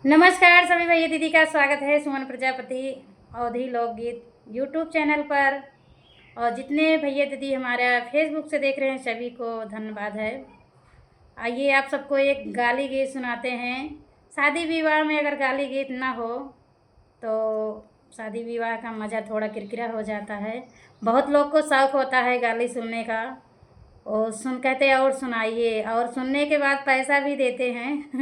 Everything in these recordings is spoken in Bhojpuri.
नमस्कार सभी भैया दीदी का स्वागत है सुमन प्रजापति अवधी लोकगीत यूट्यूब चैनल पर। और जितने भैया दीदी हमारा फेसबुक से देख रहे हैं सभी को धन्यवाद है। आइए आप सबको एक गाली गीत सुनाते हैं। शादी विवाह में अगर गाली गीत ना हो तो शादी विवाह का मज़ा थोड़ा किरकिरा हो जाता है। बहुत लोग को शौक़ होता है गाली सुनने का, और कहते हैं और सुनाइए, और सुनने के बाद पैसा भी देते हैं।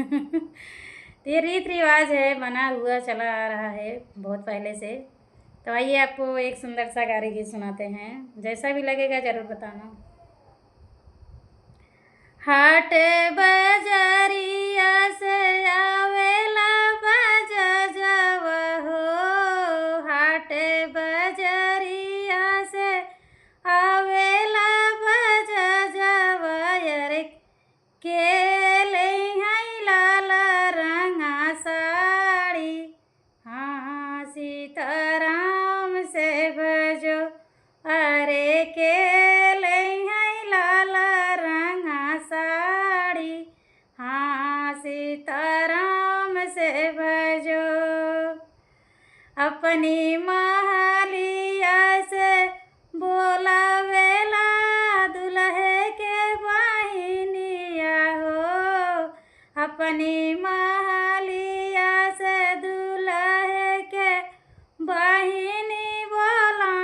तो ये रीत रिवाज है, बना हुआ चला आ रहा है बहुत पहले से। तो आइए आपको एक सुंदर सा गारी गीत सुनाते हैं, जैसा भी लगेगा ज़रूर बताना। हाट बजरिया से आवेला बज जवा हो, हाट बजरिया से आवेला बज जवा यार के ले हैं लाल रंगा साड़ी। हाँ सीताराम से भजो अरे के ले हैं लाल रंगा साड़ी। हाँ सीताराम से भजो अपनी महलिया से बोला वेला दुल्हे के बहिनिया हो, अपनी महलिया से दुल्हे के बहिनी बोला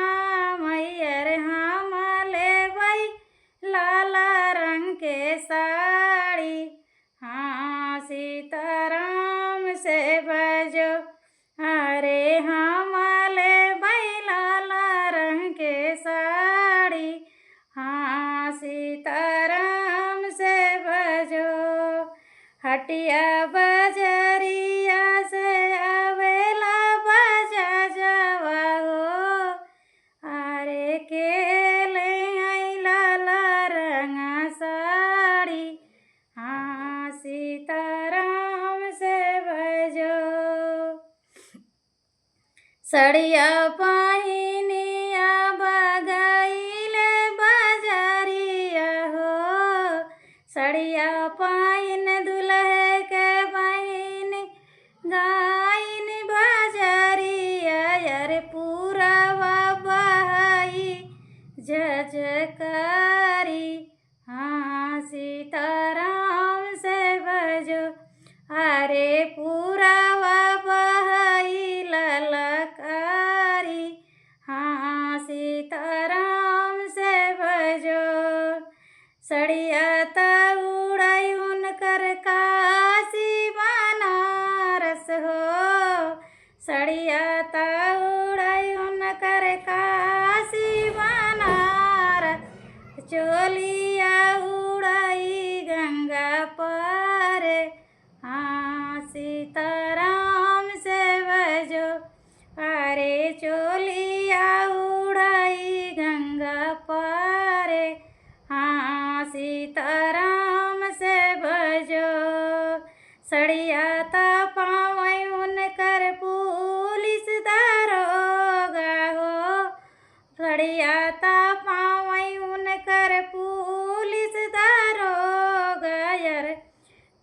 मैयर हम लेबै लाल रंग के साड़ी। हाँ सीताराम से भजो अरे हम लेबै लाल रंग के साड़ी। हाँ सीताराम से भजो हटिया बजरिया से आवेला बजा जवा हो, अरे के ले आई लाल रंगा साड़ी। हाँ सीताराम से भजो सड़िया पहिनिया बगैले बजरिया हो, सड़िया पहिन दुल्हे के बहिन गाइन बजरिया यार पूरावा बहाई जजकारी। हाँ सीताराम से भजो अरे पूरावा बहाई ललकारी। हाँ सीताराम से भजो सड़िया उड़ाई उनकर काशी बनारस हो, सड़िया उड़ाई उनकर काशी बनारस। चोलिया उड़ाई गंगा पार। हाँ सीताराम से भजो अरे चोलिया उड़ाई गंगा पार। हाँ सीताराम से भजो सड़िया पावै उनकर पुलिस दारोगा हो, सड़िया पावै उनकर पुलिस दारोगा यार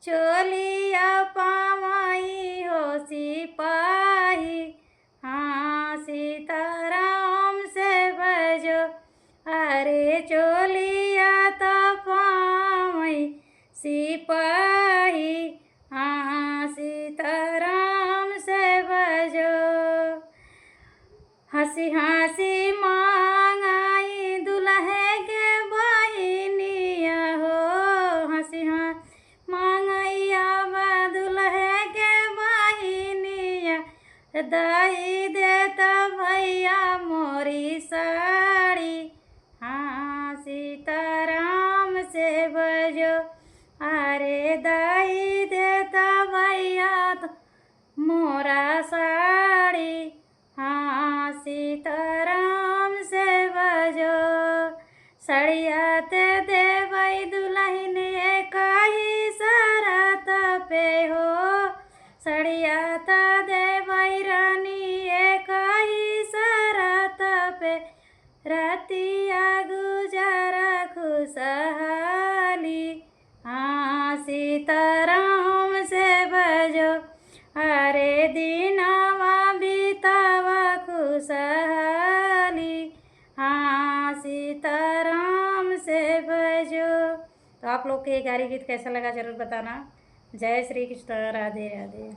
चोलिया पावई हो सिपाही। हाँ सीताराम से भजो अरे चोलिया पावई सिपाही। हाँ सीताराम से भजो हंसी हंसी मांगाई दुल्हे के बहिनिया हो, हंसी हंसी मांगैया दुल्हे के बहिनिया दाई देता भैया मोरी साड़ी। हाँ सीताराम से भजो अरे दाई देता भैया मोरा साड़ी। हाँ सीताराम से भजो सड़िया ते देवै दुल्हन काही शरत पे हो, सड़िया देवै रानी काही शरत पे रतिया गुजारा खुशहाली। हाँ सीताराम से भजो आप लोग के ये गारी गीत कैसा लगा ज़रूर बताना। जय श्री कृष्ण, राधे राधे।